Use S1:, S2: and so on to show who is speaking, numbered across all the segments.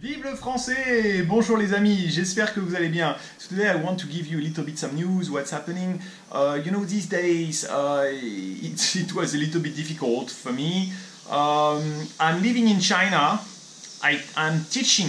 S1: Vive le français! Bonjour les amis, j'espère que vous allez bien. Today I want to give you a little bit some news, what's happening. You know, these days it was a little bit difficult for me. I'm living in China. I teach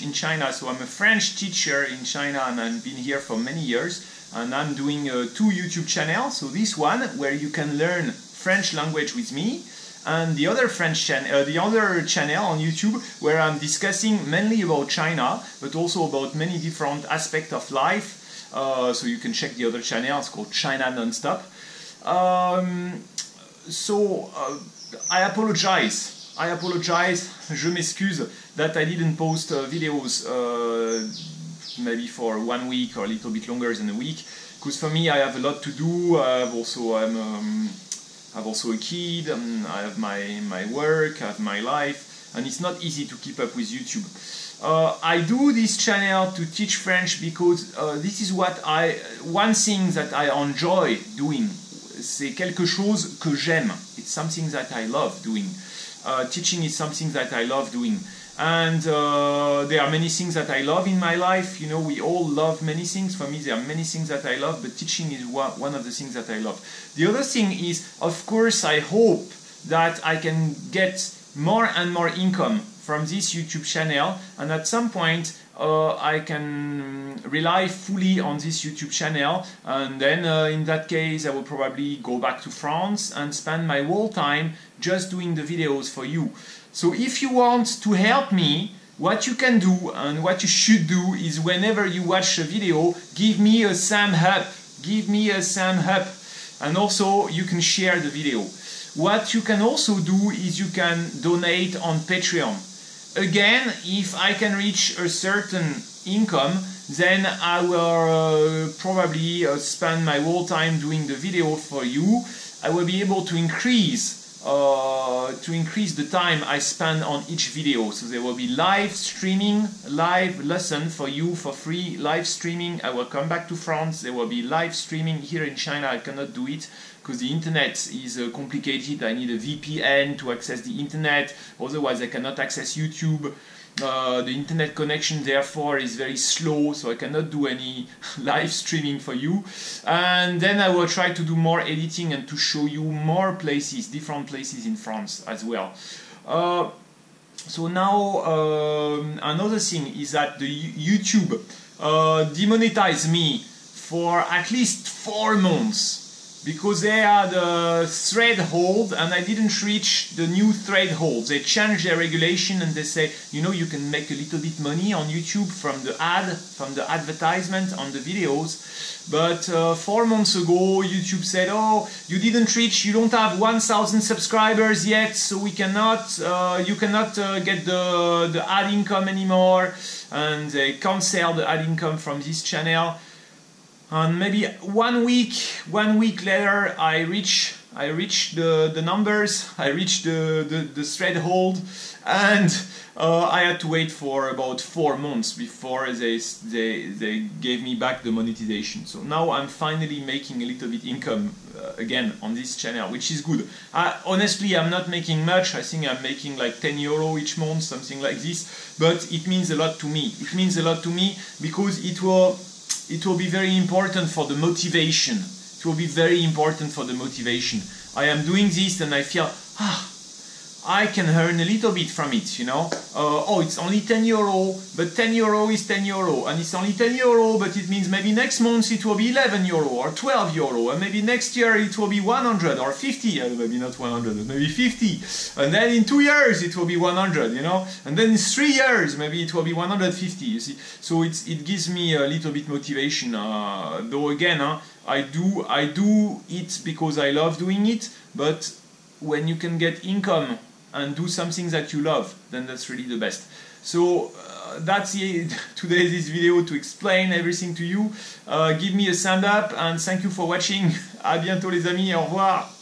S1: in China, so I'm a French teacher in China and I've been here for many years. And I'm doing two YouTube channels. So this one where you can learn French language with me, and the other channel on YouTube where I'm discussing mainly about China, but also about many different aspects of life. So you can check the other channel. It's called China Nonstop. I apologize. Je m'excuse that I didn't post videos maybe for 1 week or a little bit longer than a week, because for me I have a lot to do. I have also a kid, I have my work, I have my life, and it's not easy to keep up with YouTube. I do this channel to teach French because this is one thing that I enjoy doing. C'est quelque chose que j'aime. It's something that I love doing. Teaching is something that I love doing. And there are many things that I love in my life. You know, we all love many things. For me, there are many things that I love, but teaching is one of the things that I love. The other thing is, of course, I hope that I can get more and more income from this YouTube channel, and at some point I can rely fully on this YouTube channel, and then in that case I will probably go back to France and spend my whole time just doing the videos for you. So if you want to help me, what you can do and what you should do is, whenever you watch a video, give me a thumb up. Give me a thumb up. And also you can share the video. What you can also do is you can donate on Patreon. Again, if I can reach a certain income, then I will probably spend my whole time doing the video for you. I will be able to increase the time I spend on each video. So there will be live streaming, live lesson for you for free, live streaming. I will come back to France. There will be live streaming here in China. I cannot do it because the internet is complicated. I need a VPN to access the internet. Otherwise I cannot access YouTube. The internet connection therefore is very slow, so I cannot do any live streaming for you. And then I will try to do more editing and to show you more places, different places in France as well. So now another thing is that the YouTube demonetized me for at least 4 months. Because they had a threshold and I didn't reach the new threshold. They changed their regulation and they say, you know, you can make a little bit money on YouTube from the advertisement on the videos. But 4 months ago, YouTube said, oh, you don't have 1,000 subscribers yet, so we cannot, you cannot get the ad income anymore. And they canceled the ad income from this channel. And maybe one week later, I reached the numbers, I reached the threshold, and I had to wait for about 4 months before they gave me back the monetization. So now I'm finally making a little bit income again on this channel, which is good. Honestly, I'm not making much. I think I'm making like 10 euro each month, something like this. But it means a lot to me. It means a lot to me because it will be very important for the motivation. It will be very important for the motivation. I am doing this and I feel, I can earn a little bit from it, you know. Oh, it's only 10 euro, but 10 euro is 10 euro. And it's only 10 euro, but it means maybe next month it will be 11 euro or 12 euro. And maybe next year it will be 100 or 50. Maybe not 100, but maybe 50. And then in 2 years it will be 100, you know. And then in 3 years maybe it will be 150, you see. So it gives me a little bit motivation. Though again, I do it because I love doing it. But when you can get income and do something that you love, then that's really the best. So that's today's video to explain everything to you. Give me a thumb up and thank you for watching. À bientôt les amis, au revoir.